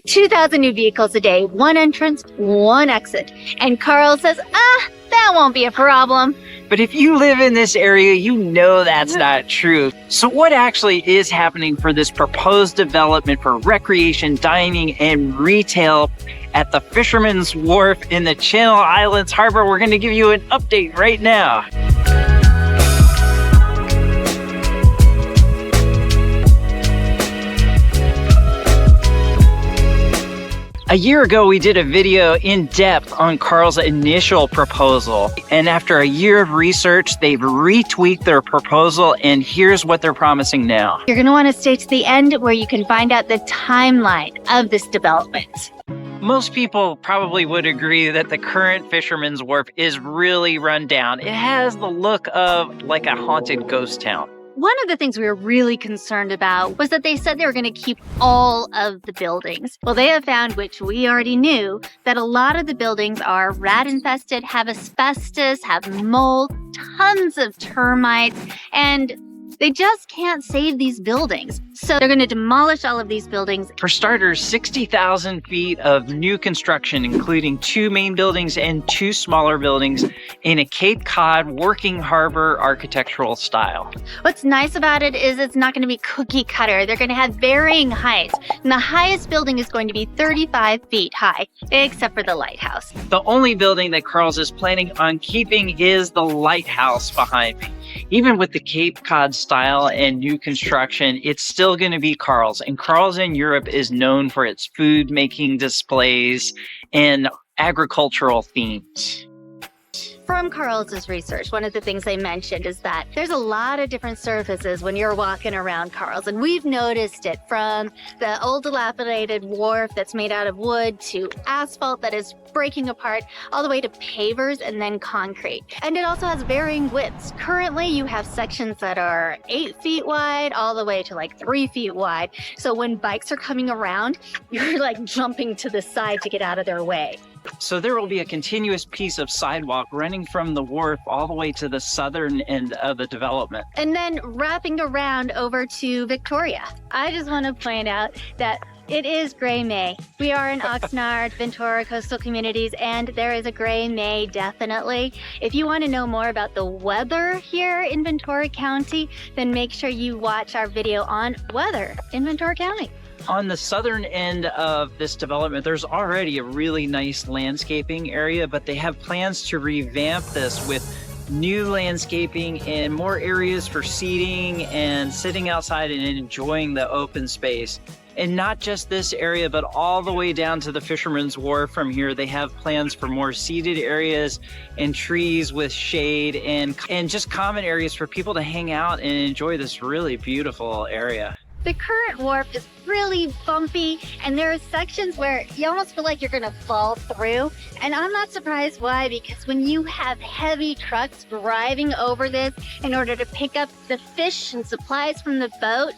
2,000 new vehicles a day, one entrance, one exit. And Karl says, that won't be a problem. But if you live in this area, you know that's not true. So what actually is happening for this proposed development for recreation, dining, and retail at the Fisherman's Wharf in the Channel Islands Harbor? We're going to give you an update right now. A year ago, we did a video in depth on Karls' initial proposal. And after a year of research, they've retweaked their proposal, and here's what they're promising now. You're going to want to stay to the end where you can find out the timeline of this development. Most people probably would agree that the current Fisherman's Wharf is really run down. It has the look of like a haunted ghost town. One of the things we were really concerned about was that they said they were going to keep all of the buildings. Well, they have found, which we already knew, that a lot of the buildings are rat infested, have asbestos, have mold, tons of termites, and they just can't save these buildings. So they're going to demolish all of these buildings. For starters, 60,000 feet of new construction, including 2 main buildings and 2 smaller buildings in a Cape Cod working harbor architectural style. What's nice about it is it's not going to be cookie cutter. They're going to have varying heights. And the highest building is going to be 35 feet high, except for the lighthouse. The only building that Karls is planning on keeping is the lighthouse behind me. Even with the Cape Cod style and new construction, it's still going to be Karls. And Karls in Europe is known for its food making displays and agricultural themes. From Karls' research, one of the things they mentioned is that there's a lot of different surfaces when you're walking around Karls, and we've noticed it from the old dilapidated wharf that's made out of wood to asphalt that is breaking apart, all the way to pavers and then concrete. And it also has varying widths. Currently, you have sections that are 8 feet wide all the way to like 3 feet wide. So when bikes are coming around, you're like jumping to the side to get out of their way. So there will be a continuous piece of sidewalk running from the wharf all the way to the southern end of the development. And then wrapping around over to Victoria. I just want to point out that it is gray May. We are in Oxnard, Ventura coastal communities, and there is a gray May definitely. If you want to know more about the weather here in Ventura County, then make sure you watch our video on weather in Ventura County. On the southern end of this development, there's already a really nice landscaping area, but they have plans to revamp this with new landscaping and more areas for seating and sitting outside and enjoying the open space. And not just this area, but all the way down to the Fisherman's Wharf from here. They have plans for more seated areas and trees with shade and just common areas for people to hang out and enjoy this really beautiful area. The current wharf is really bumpy, and there are sections where you almost feel like you're gonna fall through. And I'm not surprised why, because when you have heavy trucks driving over this in order to pick up the fish and supplies from the boat,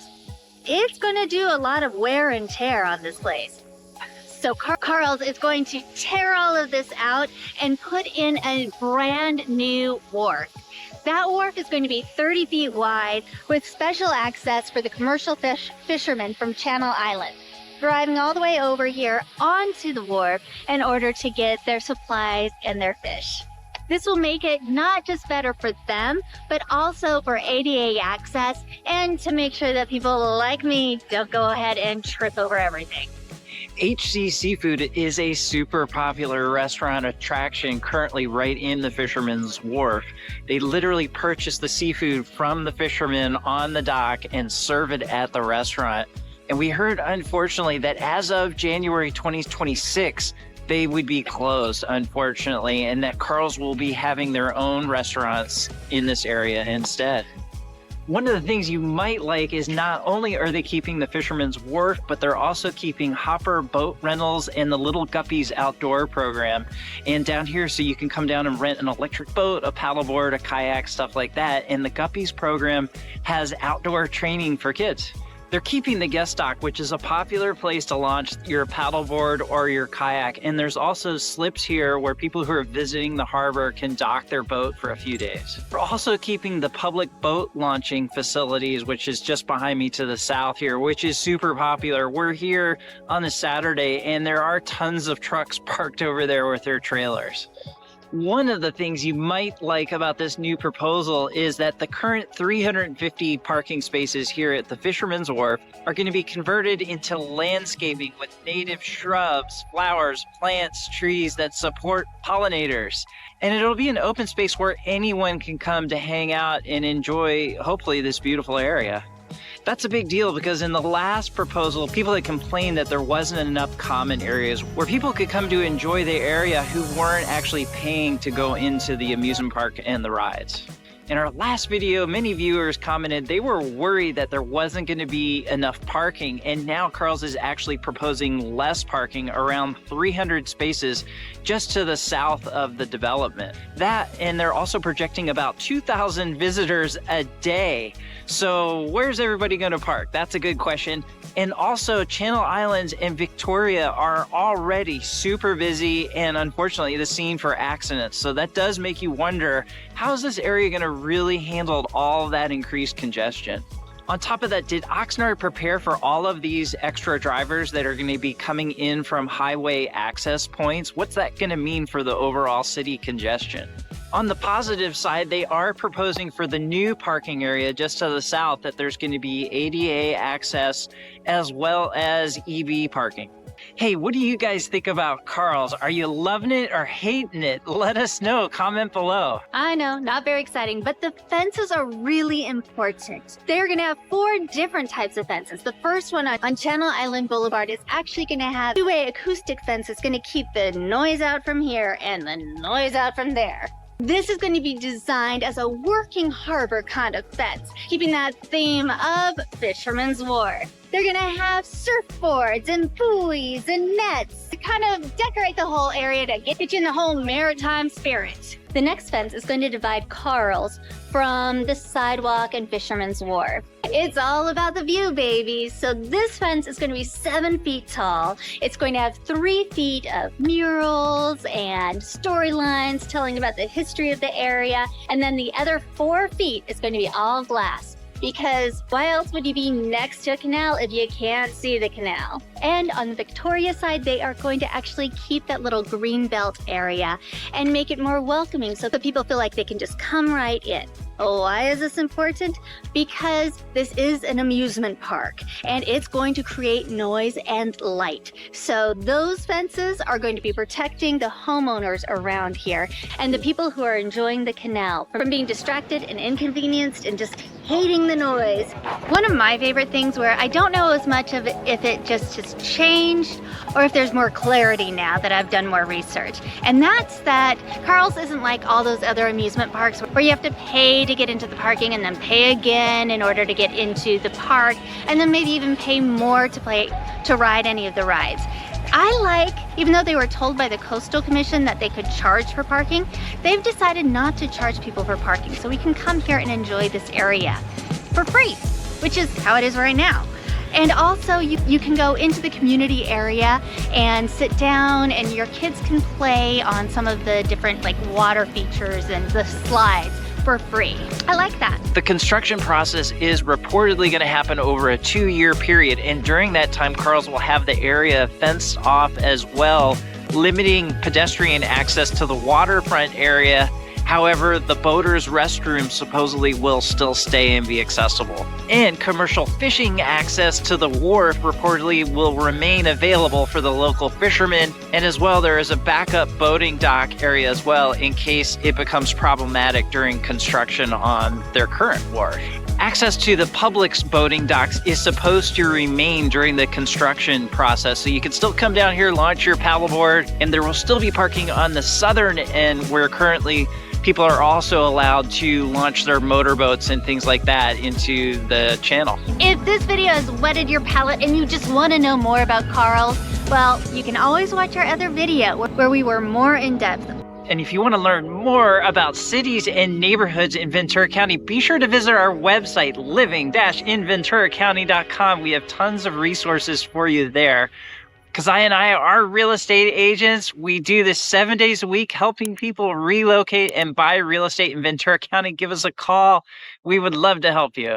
it's gonna do a lot of wear and tear on this place. So Karls is going to tear all of this out and put in a brand new wharf. That wharf is going to be 30 feet wide with special access for the commercial fishermen from Channel Islands, driving all the way over here onto the wharf in order to get their supplies and their fish. This will make it not just better for them, but also for ADA access and to make sure that people like me don't go ahead and trip over everything. HC Seafood is a super popular restaurant attraction currently right in the Fisherman's Wharf. They literally purchase the seafood from the fishermen on the dock and serve it at the restaurant. And we heard, unfortunately, that as of January 2026, they would be closed, unfortunately, and that Karls will be having their own restaurants in this area instead. One of the things you might like is not only are they keeping the Fisherman's Wharf, but they're also keeping Hopper Boat Rentals and the Little Guppies outdoor program. And down here, so you can come down and rent an electric boat, a paddleboard, a kayak, stuff like that. And the Guppies program has outdoor training for kids. They're keeping the guest dock, which is a popular place to launch your paddleboard or your kayak. And there's also slips here where people who are visiting the harbor can dock their boat for a few days. We're also keeping the public boat launching facilities, which is just behind me to the south here, which is super popular. We're here on a Saturday and there are tons of trucks parked over there with their trailers. One of the things you might like about this new proposal is that the current 350 parking spaces here at the Fisherman's Wharf are going to be converted into landscaping with native shrubs, flowers, plants, trees that support pollinators. And it'll be an open space where anyone can come to hang out and enjoy, hopefully, this beautiful area. That's a big deal because in the last proposal, people had complained that there wasn't enough common areas where people could come to enjoy the area who weren't actually paying to go into the amusement park and the rides. In our last video, many viewers commented they were worried that there wasn't going to be enough parking, and now Karls is actually proposing less parking, around 300 spaces just to the south of the development. That, and they're also projecting about 2,000 visitors a day. So where's everybody going to park? That's a good question. And also Channel Islands and Victoria are already super busy and unfortunately the scene for accidents. So that does make you wonder, how is this area going to really handle all of that increased congestion? On top of that, did Oxnard prepare for all of these extra drivers that are going to be coming in from highway access points? What's that going to mean for the overall city congestion? On the positive side, they are proposing for the new parking area just to the south that there's going to be ADA access as well as EV parking. Hey, what do you guys think about Karls? Are you loving it or hating it? Let us know. Comment below. I know, not very exciting, but the fences are really important. They're going to have 4 different types of fences. The first one on Channel Island Boulevard is actually going to have 2-way acoustic fence. It's going to keep the noise out from here and the noise out from there. This is going to be designed as a working harbor kind of fence, keeping that theme of Fisherman's Wharf. They're going to have surfboards and buoys and nets to kind of decorate the whole area to get you in the whole maritime spirit. The next fence is going to divide Karls from the sidewalk and Fisherman's Wharf. It's all about the view, baby. So this fence is going to be 7 feet tall. It's going to have 3 feet of murals and storylines telling about the history of the area. And then the other 4 feet is going to be all glass. Because why else would you be next to a canal if you can't see the canal? And on the Victoria side, they are going to actually keep that little green belt area and make it more welcoming so that people feel like they can just come right in. Why is this important? Because this is an amusement park and it's going to create noise and light. So those fences are going to be protecting the homeowners around here and the people who are enjoying the canal from being distracted and inconvenienced and just hating the noise. One of my favorite things where I don't know as much of it, if it just has changed or if there's more clarity now that I've done more research. And that's that Karls isn't like all those other amusement parks where you have to pay to get into the parking and then pay again in order to get into the park and then maybe even pay more to ride any of the rides. I like, even though they were told by the Coastal Commission that they could charge for parking, they've decided not to charge people for parking so we can come here and enjoy this area for free, which is how it is right now. And also you can go into the community area and sit down and your kids can play on some of the different like water features and the slides for free. I like that. The construction process is reportedly going to happen over a 2-year period, and during that time Karls will have the area fenced off as well, limiting pedestrian access to the waterfront area. However, the boaters' restroom supposedly will still stay and be accessible. And commercial fishing access to the wharf reportedly will remain available for the local fishermen. And as well, there is a backup boating dock area as well in case it becomes problematic during construction on their current wharf. Access to the public's boating docks is supposed to remain during the construction process, so you can still come down here, launch your paddleboard, and there will still be parking on the southern end where currently people are also allowed to launch their motorboats and things like that into the channel. If this video has whetted your palate and you just want to know more about Karls, well, you can always watch our other video where we were more in depth. And if you want to learn more about cities and neighborhoods in Ventura County, be sure to visit our website, living-inventuracounty.com. We have tons of resources for you there. Keziah and I are real estate agents. We do this 7 days a week, helping people relocate and buy real estate in Ventura County. Give us a call. We would love to help you.